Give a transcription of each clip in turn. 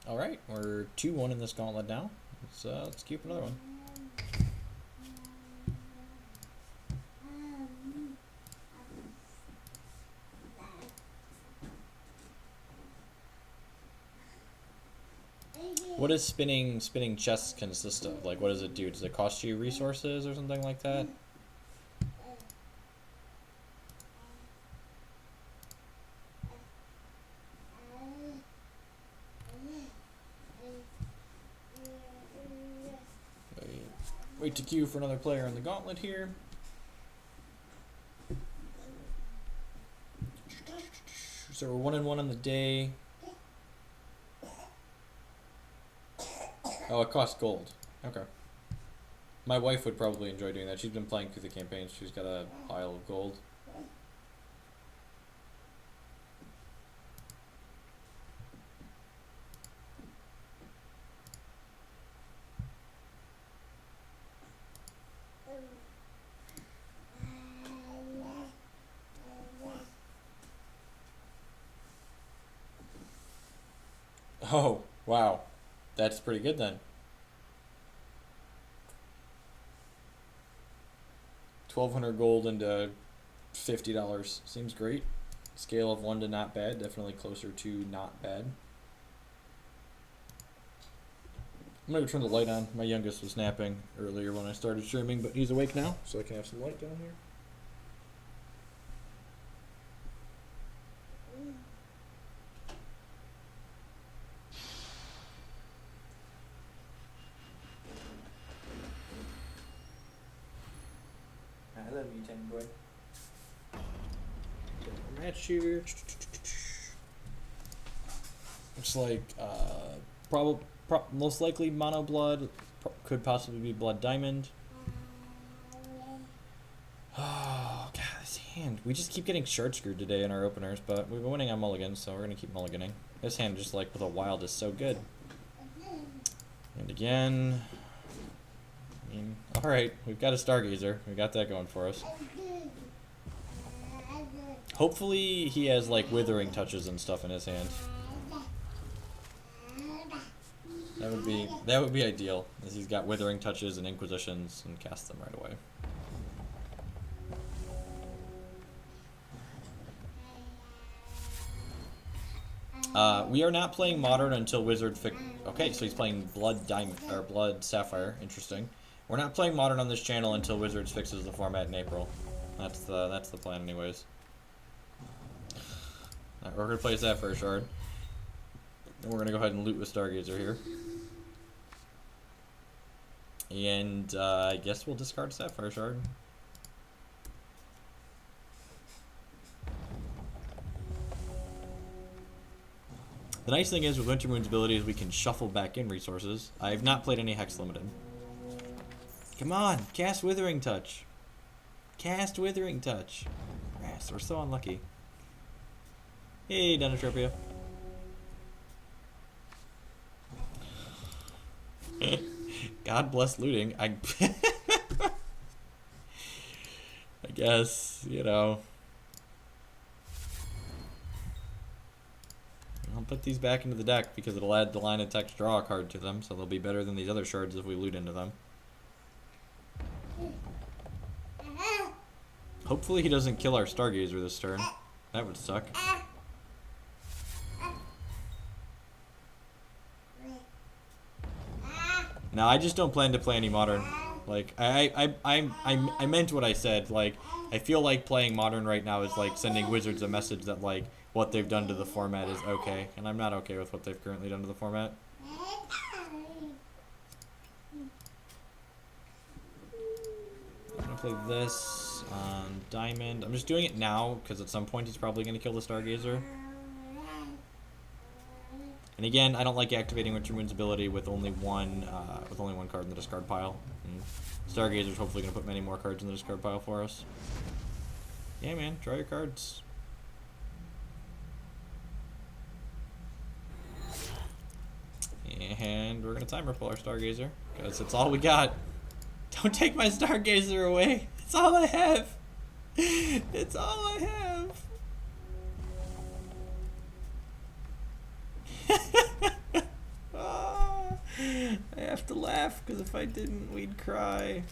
Alright, we're 2-1 in this gauntlet now. Let's keep another one. What does spinning chess consist of? Like, what does it do? Does it cost you resources or something like that? Wait to queue for another player in the gauntlet here. So we're 1-1 on the day. Oh, it costs gold. Okay. My wife would probably enjoy doing that. She's been playing through the campaign. She's got a pile of gold. Oh, wow. That's pretty good then. 1,200 gold into $50. Seems great. Scale of 1 to not bad. Definitely closer to not bad. I'm going to turn the light on. My youngest was napping earlier when I started streaming, but he's awake now, so I can have some light down here. I love you, tiny boy. Match here. Looks like most likely mono blood, could possibly be blood diamond. Oh god, this hand. We just keep getting short screwed today in our openers, but we've been winning on mulligans, so we're gonna keep mulliganing. This hand, just like with a wild, is so good. And again. I mean, alright, we've got a Stargazer. We got that going for us. Hopefully he has like withering touches and stuff in his hand. That would be ideal, as he's got withering touches and inquisitions and cast them right away. We are not playing modern until Wizard fix. Okay, so he's playing Blood Diamond or Blood Sapphire. Interesting. We're not playing modern on this channel until Wizards fixes the format in April. That's the plan, anyways. Alright, we're gonna play Sapphire Shard. And we're gonna go ahead and loot with Stargazer here. And I guess we'll discard Sapphire Shard. The nice thing is with Wintermoon's ability is we can shuffle back in resources. I've not played any Hex Limited. Come on, cast Withering Touch. Cast Withering Touch. Yes, we're so unlucky. Hey, Denatropia. God bless looting. I guess, you know. I'll put these back into the deck because it'll add the line of text draw a card to them, so they'll be better than these other shards if we loot into them. Hopefully he doesn't kill our Stargazer this turn. That would suck. No, I just don't plan to play any modern. Like, I meant what I said. Like, I feel like playing modern right now is like sending Wizards a message that like what they've done to the format is okay, and I'm not okay with what they've currently done to the format. I'm gonna play this on Diamond. I'm just doing it now because at some point he's probably gonna kill the Stargazer. And again, I don't like activating Wintermoon's ability with only one card in the discard pile. And Stargazer's hopefully gonna put many more cards in the discard pile for us. Yeah, man, draw your cards. And we're gonna timer pull our Stargazer because it's all we got. Don't take my Stargazer away. It's all I have. It's all I have. have to laugh, because if I didn't, we'd cry.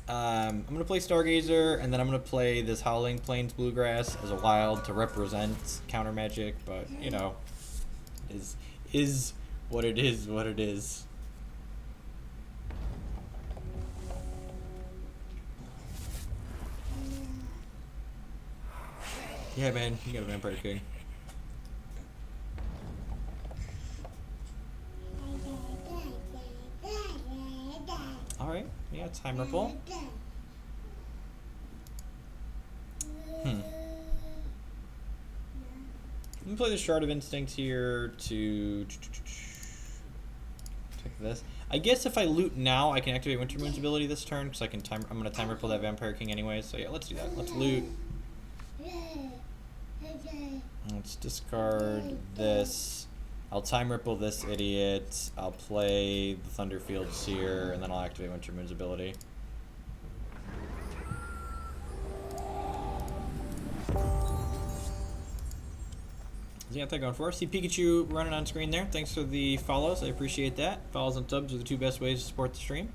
I'm going to play Stargazer, and then I'm going to play this Howling Plains Bluegrass as a wild to represent counter magic, but, you know, is what it is, what it is. Yeah, man, you got a Vampire King. Alright, yeah, Time Ripple. Let me play the Shard of Instinct here to take this. I guess if I loot now, I can activate Winter Moon's ability this turn, because I'm gonna Time Ripple that Vampire King anyway, so yeah, let's do that. Let's loot. Let's discard this. I'll Time Ripple this idiot. I'll play the Thunderfield Seer, and then I'll activate Winter Moon's ability. Yeah, they're going for us. See Pikachu running on screen there. Thanks for the follows. I appreciate that. Follows and subs are the two best ways to support the stream.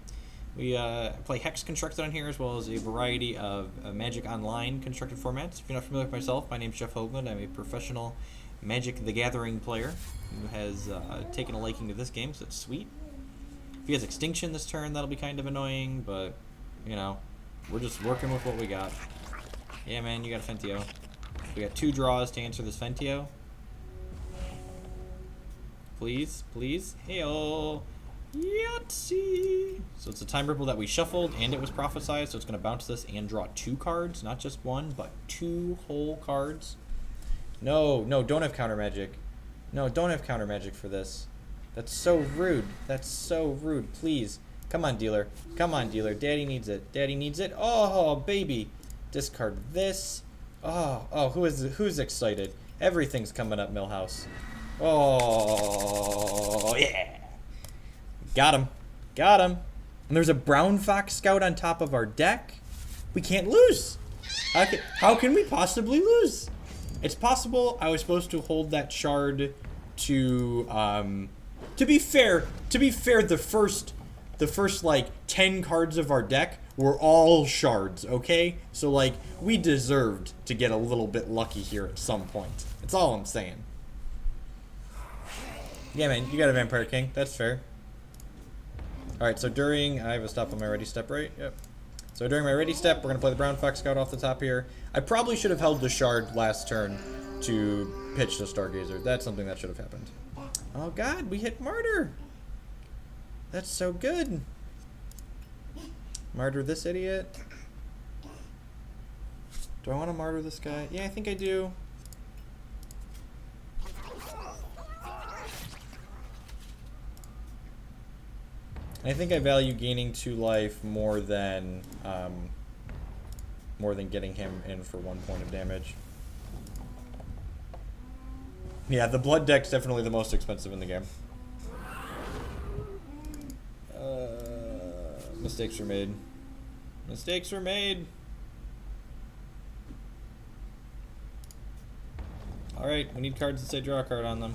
We play Hex Constructed on here, as well as a variety of Magic Online constructed formats. If you're not familiar with myself, my name's Jeff Hoogland. I'm a professional Magic the Gathering player who has taken a liking to this game, so it's sweet. If he has Extinction this turn, that'll be kind of annoying, but, you know, we're just working with what we got. Yeah, man, you got a Fentio. We got 2 draws to answer this Fentio. Please, please. Hey-oh. Yahtzee! So it's a Time Ripple that we shuffled, and it was prophesized, so it's going to bounce this and draw 2 cards. Not just 1, but 2 whole cards. No, no, don't have counter magic. No, don't have counter magic for this. That's so rude. That's so rude. Please. Come on, dealer. Come on, dealer. Daddy needs it. Daddy needs it. Oh, baby. Discard this. Oh, who's excited? Everything's coming up, Millhouse. Oh, yeah. Got him. Got him. And there's a Brown Fox Scout on top of our deck. We can't lose. How can we possibly lose? It's possible I was supposed to hold that shard to be fair, the first like 10 cards of our deck were all shards, okay? So like we deserved to get a little bit lucky here at some point. That's all I'm saying. Yeah, man, you got a Vampire King. That's fair. Alright, so I have a stop on my ready step, right? Yep. So during my ready step, we're going to play the Brown Fox Scout off the top here. I probably should have held the shard last turn to pitch the Stargazer. That's something that should have happened. Oh god, we hit Martyr! That's so good! Martyr this idiot. Do I want to martyr this guy? Yeah, I think I do. I think I value gaining 2 life more than getting him in for 1 point of damage. Yeah, the blood deck's definitely the most expensive in the game. Mistakes were made. Mistakes were made. Alright, we need cards that say draw a card on them.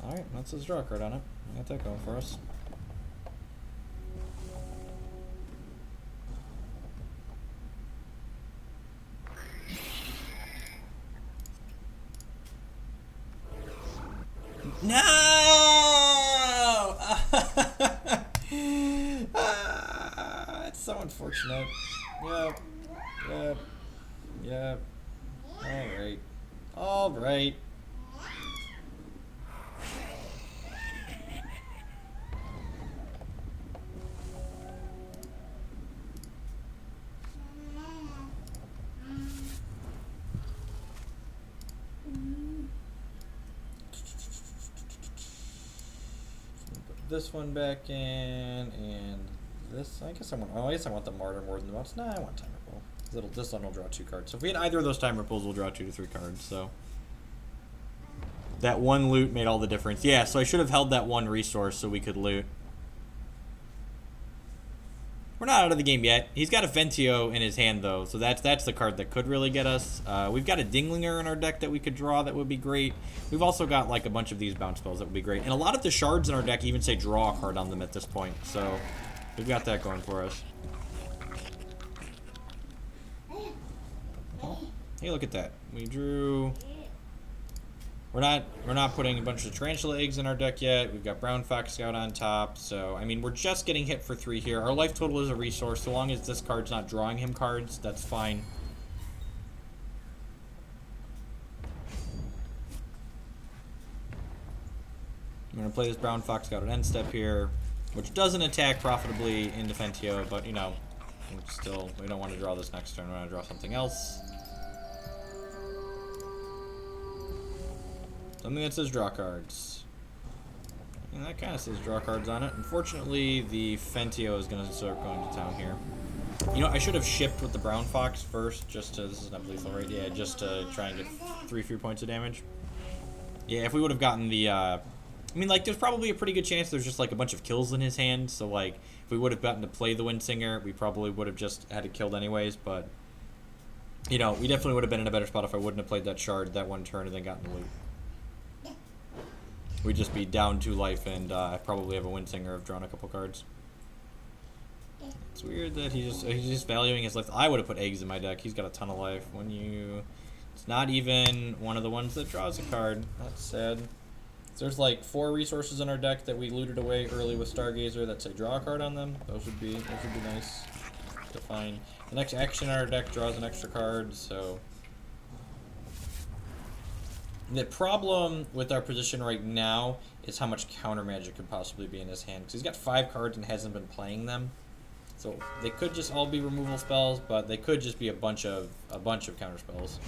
Alright, that says draw a card on it. We got that going for us. No! It's so unfortunate. Yep. Yep. Yep. Alright. Alright. This one back in, and this. I guess I want. Oh, I guess I want the Martyr more than the Bounce. Nah, I want Time Ripple. This one will draw 2 cards. So if we had either of those Time Ripples, we'll draw 2 to 3 cards. So that one loot made all the difference. Yeah. So I should have held that one resource so we could loot. We're not out of the game yet. He's got a Ventio in his hand, though, so that's the card that could really get us. We've got a Dinglinger in our deck that we could draw that would be great. We've also got, like, a bunch of these bounce spells that would be great. And a lot of the shards in our deck even say draw a card on them at this point, so we've got that going for us. Oh, hey, look at that. We drew... We're not putting a bunch of Tarantula eggs in our deck yet. We've got Brown Fox Scout on top. So, I mean, we're just getting hit for 3 here. Our life total is a resource. So long as this card's not drawing him cards, that's fine. I'm going to play this Brown Fox Scout at end step here, which doesn't attack profitably in Defentio, but, you know, still, we don't want to draw this next turn. We want to draw something else. Something that says draw cards. And that kind of says draw cards on it. Unfortunately, the Fentio is going to start going to town here. You know, I should have shipped with the Brown Fox first, just to, this is not lethal, right? Yeah, just to try and get 3 free points of damage. Yeah, if we would have gotten the, I mean, like, there's probably a pretty good chance there's just, like, a bunch of kills in his hand, so, like, if we would have gotten to play the Windsinger, we probably would have just had it killed anyways, but, you know, we definitely would have been in a better spot if I wouldn't have played that shard that one turn and then gotten the loot. We'd just be down 2 life, and I probably have a Windsinger. I've drawn a couple cards. It's weird that he's just valuing his life. I would have put eggs in my deck. He's got a ton of life. When you... It's not even one of the ones that draws a card. That's sad. So there's like 4 resources in our deck that we looted away early with Stargazer that say draw a card on them. Those would be nice to find. The next action in our deck draws an extra card, so... The problem with our position right now is how much counter magic could possibly be in his hand. Because he's got 5 cards and hasn't been playing them. So they could just all be removal spells, but they could just be a bunch of counter spells.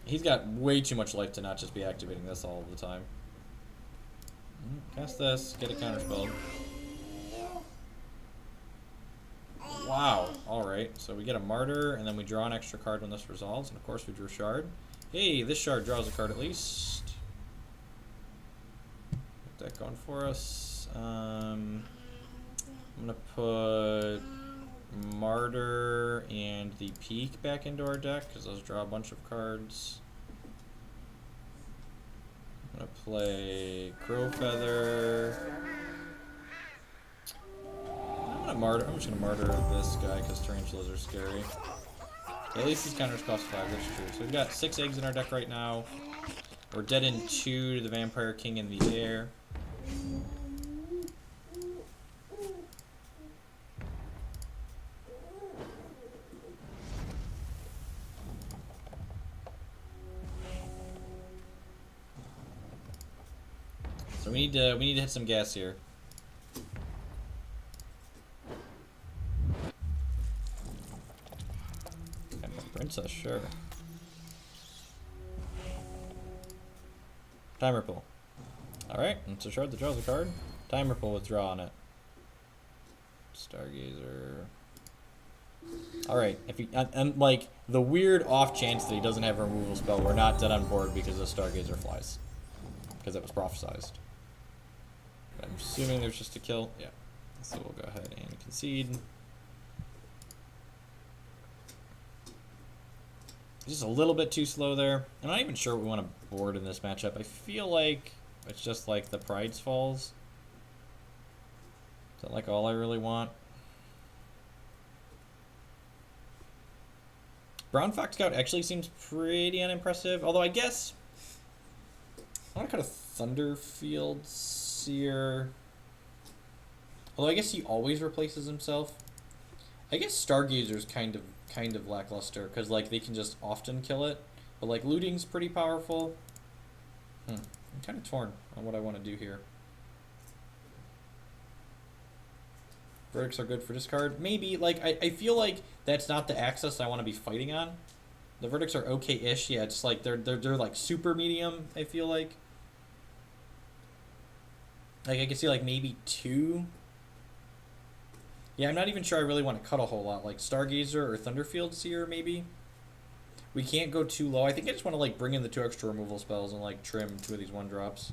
He's got way too much life to not just be activating this all the time. Cast this, get a counterspell. Wow, alright, so we get a Martyr, and then we draw an extra card when this resolves, and of course we drew Shard. Hey, this Shard draws a card at least. Get that going for us. I'm gonna put Martyr and the Peak back into our deck, because those draw a bunch of cards. I'm gonna play Crow Feather. I'm just gonna martyr this guy because tarantulas are scary. Okay, at least these counters cost 5, that's true. So we've got 6 eggs in our deck right now. We're dead in 2 to the Vampire King in the air. So we need to hit some gas here. Princess, sure. Time Ripple. Alright, it's a shard that draws a card. Time Ripple with draw on it. Stargazer. Alright, if he and like the weird off chance that he doesn't have a removal spell, we're not dead on board because the Stargazer flies. Because it was prophesized. I'm assuming there's just a kill. Yeah. So we'll go ahead and concede. Just a little bit too slow there. I'm not even sure what we want to board in this matchup. I feel like it's just like the Pride's Falls. Is that like all I really want? Brown Fox Scout actually seems pretty unimpressive. Although I guess I want to cut a Thunderfield Seer. Although I guess he always replaces himself. I guess Stargazer's kind of lackluster because like they can just often kill it, but like looting's pretty powerful. I'm kind of torn on what I want to do here. Verdicts are good for discard. Maybe like I feel like that's not the axis I want to be fighting on. The verdicts are okay-ish. Yeah, it's like they're like super medium. I feel like I can see like maybe 2. Yeah, I'm not even sure I really want to cut a whole lot. Like Stargazer or Thunderfield Seer, maybe. We can't go too low. I think I just want to like bring in the 2 extra removal spells and like trim 2 of these 1-drops.